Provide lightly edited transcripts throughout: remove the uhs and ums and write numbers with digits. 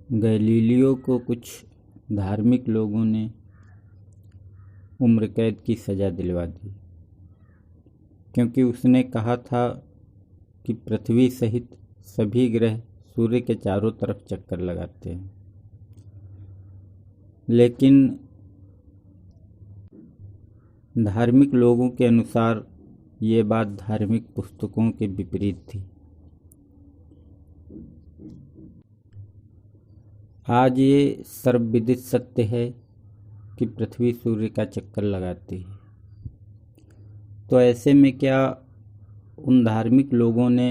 Galileo को कुछ धार्मिक लोगों ने उम्र कैद की सज़ा दिलवा दी, क्योंकि उसने कहा था कि पृथ्वी सहित सभी ग्रह सूर्य के चारों तरफ चक्कर लगाते हैं। लेकिन धार्मिक लोगों के अनुसार ये बात धार्मिक पुस्तकों के विपरीत थी। आज ये सर्वविदित सत्य है कि पृथ्वी सूर्य का चक्कर लगाती है। तो ऐसे में क्या उन धार्मिक लोगों ने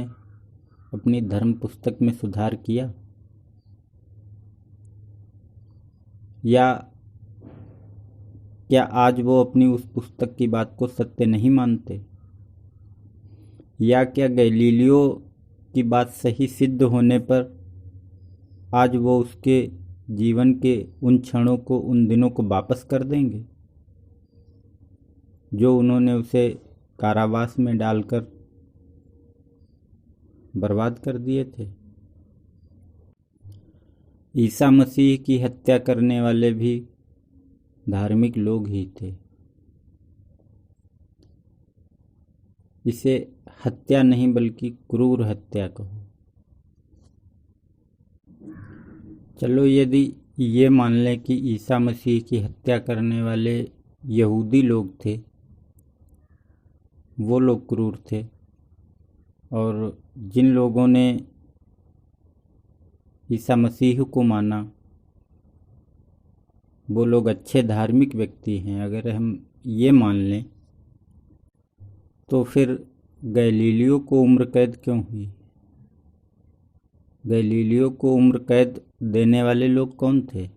अपनी धर्म पुस्तक में सुधार किया, या क्या आज वो अपनी उस पुस्तक की बात को सत्य नहीं मानते, या क्या गैलीलियो की बात सही सिद्ध होने पर आज वो उसके जीवन के उन क्षणों को, उन दिनों को वापस कर देंगे जो उन्होंने उसे कारावास में डालकर बर्बाद कर दिए थे। ईसा मसीह की हत्या करने वाले भी धार्मिक लोग ही थे। इसे हत्या नहीं बल्कि क्रूर हत्या कहो। चलो, यदि ये मान लें कि ईसा मसीह की हत्या करने वाले यहूदी लोग थे, वो लोग क्रूर थे, और जिन लोगों ने ईसा मसीह को माना वो लोग अच्छे धार्मिक व्यक्ति हैं, अगर हम ये मान लें, तो फिर गैलीलियो को उम्र कैद क्यों हुई? गैलीलियो को उम्र कैद देने वाले लोग कौन थे?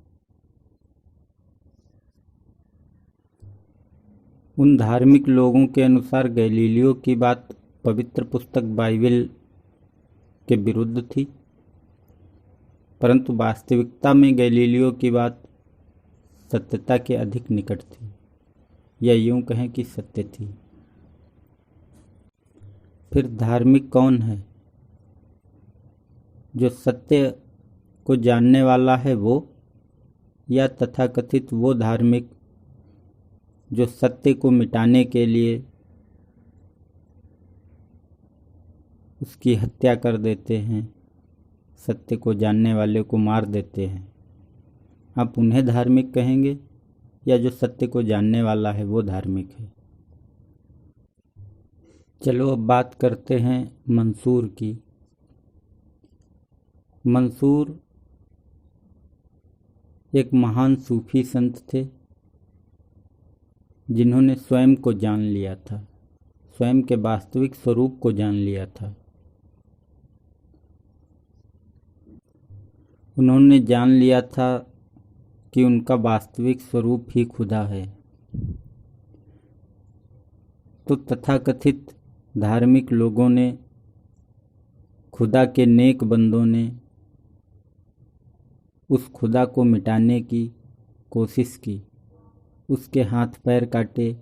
उन धार्मिक लोगों के अनुसार गैलीलियो की बात पवित्र पुस्तक बाइबल के विरुद्ध थी, परंतु वास्तविकता में गैलीलियो की बात सत्यता के अधिक निकट थी, या यूं कहें कि सत्य थी। फिर धार्मिक कौन है? जो सत्य को जानने वाला है वो, या तथाकथित वो धार्मिक जो सत्य को मिटाने के लिए उसकी हत्या कर देते हैं, सत्य को जानने वाले को मार देते हैं? आप उन्हें धार्मिक कहेंगे, या जो सत्य को जानने वाला है वो धार्मिक है? चलो, अब बात करते हैं मंसूर की। मंसूर एक महान सूफी संत थे जिन्होंने स्वयं को जान लिया था, स्वयं के वास्तविक स्वरूप को जान लिया था। उन्होंने जान लिया था कि उनका वास्तविक स्वरूप ही खुदा है। तो तथाकथित धार्मिक लोगों ने, खुदा के नेक बंदों ने उस खुदा को मिटाने की कोशिश की, उसके हाथ पैर काटे,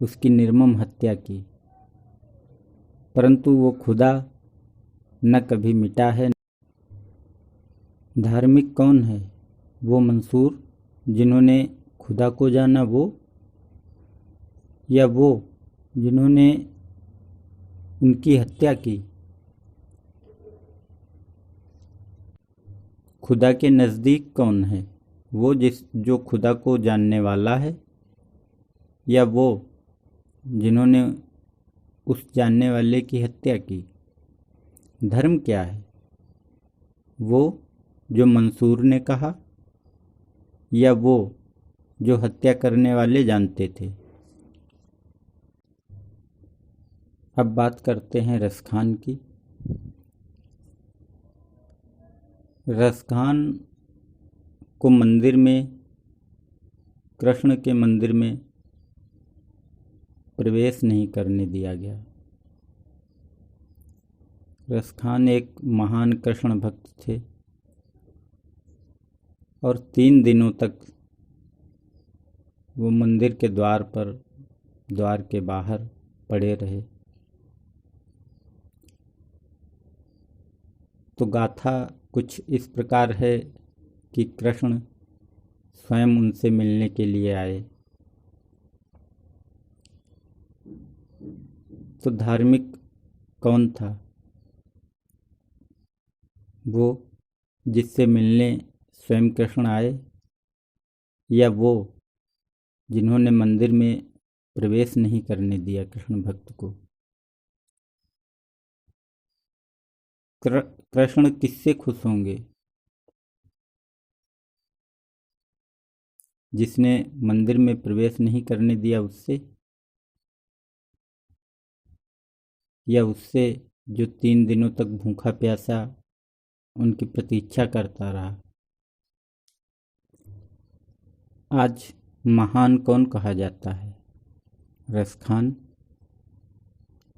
उसकी निर्मम हत्या की, परंतु वो खुदा न कभी मिटा है। धार्मिक कौन है? वो मंसूर जिन्होंने खुदा को जाना वो, या वो जिन्होंने उनकी हत्या की? खुदा के नज़दीक कौन है? वो जो खुदा को जानने वाला है, या वो जिन्होंने उस जानने वाले की हत्या की? धर्म क्या है? वो जो मंसूर ने कहा, या वो जो हत्या करने वाले जानते थे? अब बात करते हैं रसखान की। रसखान को मंदिर में, कृष्ण के मंदिर में प्रवेश नहीं करने दिया गया। रसखान एक महान कृष्ण भक्त थे और 3 दिनों तक वो मंदिर के द्वार पर, द्वार के बाहर पड़े रहे। तो गाथा कुछ इस प्रकार है कि कृष्ण स्वयं उनसे मिलने के लिए आए। तो धार्मिक कौन था? वो जिससे मिलने स्वयं कृष्ण आए, या वो जिन्होंने मंदिर में प्रवेश नहीं करने दिया कृष्ण भक्त को? कृष्ण किससे खुश होंगे? जिसने मंदिर में प्रवेश नहीं करने दिया उससे, या उससे जो 3 दिनों तक भूखा प्यासा उनकी प्रतीक्षा करता रहा? आज महान कौन कहा जाता है? रसखान,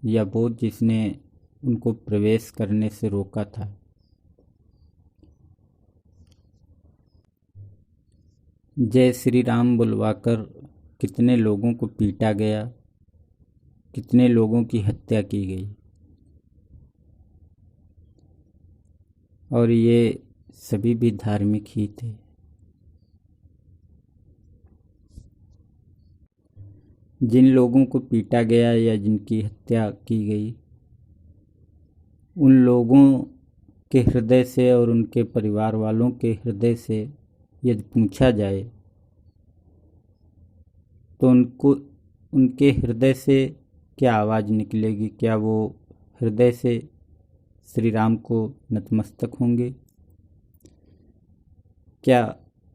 या वो जिसने उनको प्रवेश करने से रोका था? जय श्री राम बुलवाकर कितने लोगों को पीटा गया, कितने लोगों की हत्या की गई, और ये सभी भी धार्मिक ही थे। जिन लोगों को पीटा गया या जिनकी हत्या की गई, उन लोगों के हृदय से और उनके परिवार वालों के हृदय से यदि पूछा जाए तो उनके हृदय से क्या आवाज़ निकलेगी? क्या वो हृदय से श्री राम को नतमस्तक होंगे? क्या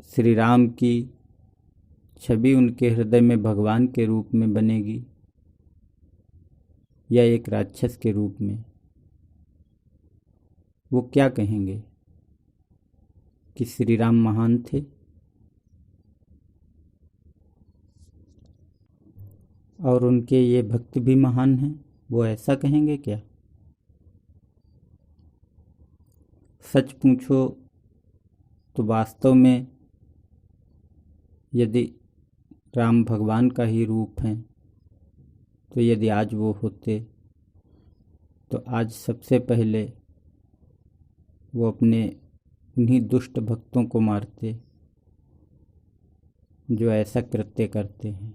श्री राम की छवि उनके हृदय में भगवान के रूप में बनेगी, या एक राक्षस के रूप में? वो क्या कहेंगे कि श्री राम महान थे? और उनके ये भक्त भी महान हैं, वो ऐसा कहेंगे क्या? सच पूछो तो वास्तव में यदि राम भगवान का ही रूप हैं, तो यदि आज वो होते तो आज सबसे पहले वो अपने उन्हीं दुष्ट भक्तों को मारते जो ऐसा कृत्य करते हैं।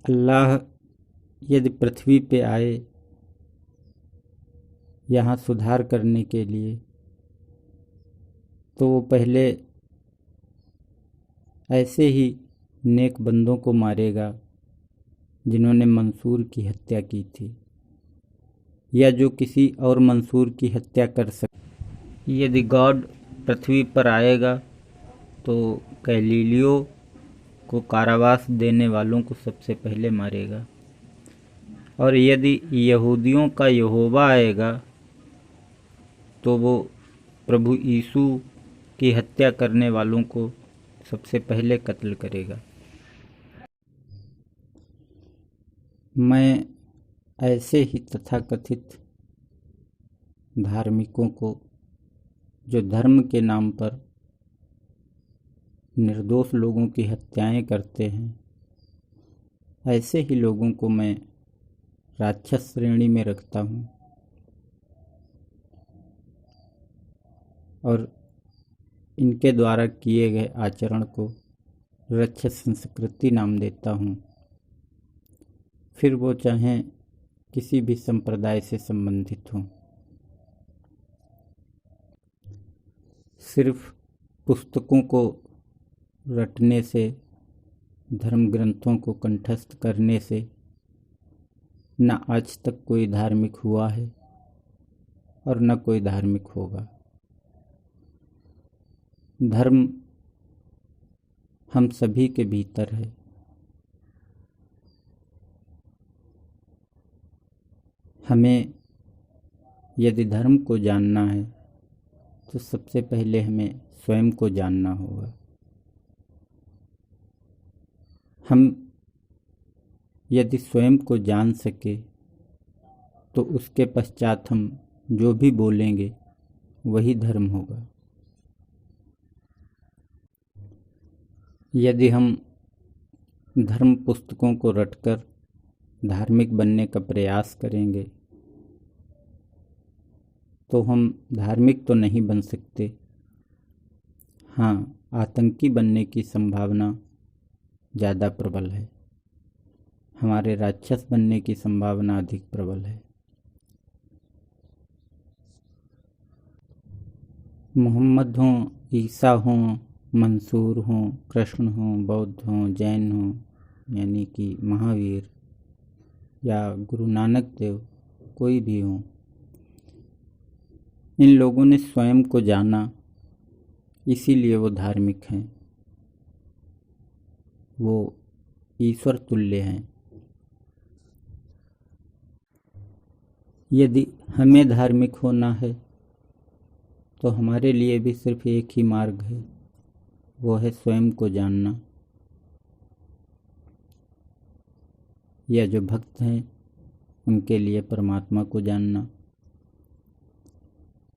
अल्लाह यदि पृथ्वी पे आए यहाँ सुधार करने के लिए, तो वो पहले ऐसे ही नेक बंदों को मारेगा जिन्होंने मंसूर की हत्या की थी, या जो किसी और मंसूर की हत्या कर सके। यदि गॉड पृथ्वी पर आएगा तो गैलीलियो को कारावास देने वालों को सबसे पहले मारेगा, और यदि यहूदियों का यहोवा आएगा तो वो प्रभु यीशु की हत्या करने वालों को सबसे पहले कत्ल करेगा। मैं ऐसे ही तथाकथित धार्मिकों को, जो धर्म के नाम पर निर्दोष लोगों की हत्याएं करते हैं, ऐसे ही लोगों को मैं राक्षस श्रेणी में रखता हूँ, और इनके द्वारा किए गए आचरण को राक्षस संस्कृति नाम देता हूँ, फिर वो चाहे किसी भी संप्रदाय से संबंधित हों। सिर्फ पुस्तकों को रटने से, धर्म ग्रंथों को कंठस्थ करने से न आज तक कोई धार्मिक हुआ है और न कोई धार्मिक होगा। धर्म हम सभी के भीतर है। हमें यदि धर्म को जानना है तो सबसे पहले हमें स्वयं को जानना होगा। हम यदि स्वयं को जान सके तो उसके पश्चात हम जो भी बोलेंगे वही धर्म होगा। यदि हम धर्म पुस्तकों को रटकर धार्मिक बनने का प्रयास करेंगे तो हम धार्मिक तो नहीं बन सकते। हाँ, आतंकी बनने की संभावना ज़्यादा प्रबल है। हमारे राक्षस बनने की संभावना अधिक प्रबल है। मोहम्मद हों, ईसा हों, मंसूर हों, कृष्ण हों, बौद्ध हों, जैन हों, यानी कि महावीर या गुरु नानक देव, कोई भी हों, इन लोगों ने स्वयं को जाना, इसीलिए वो धार्मिक हैं। वो ईश्वर तुल्य हैं। यदि हमें धार्मिक होना है तो हमारे लिए भी सिर्फ एक ही मार्ग है, वो है स्वयं को जानना। या जो भक्त हैं उनके लिए परमात्मा को जानना।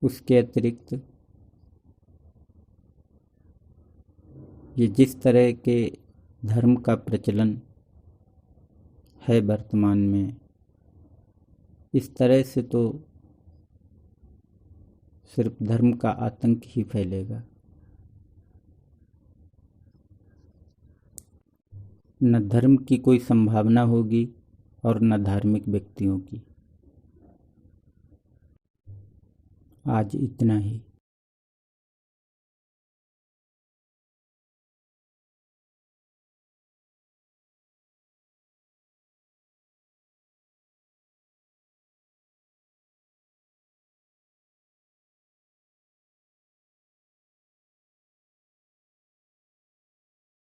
उसके अतिरिक्त ये जिस तरह के धर्म का प्रचलन है वर्तमान में, इस तरह से तो सिर्फ धर्म का आतंक ही फैलेगा, न धर्म की कोई संभावना होगी और न धार्मिक व्यक्तियों की। आज इतना ही।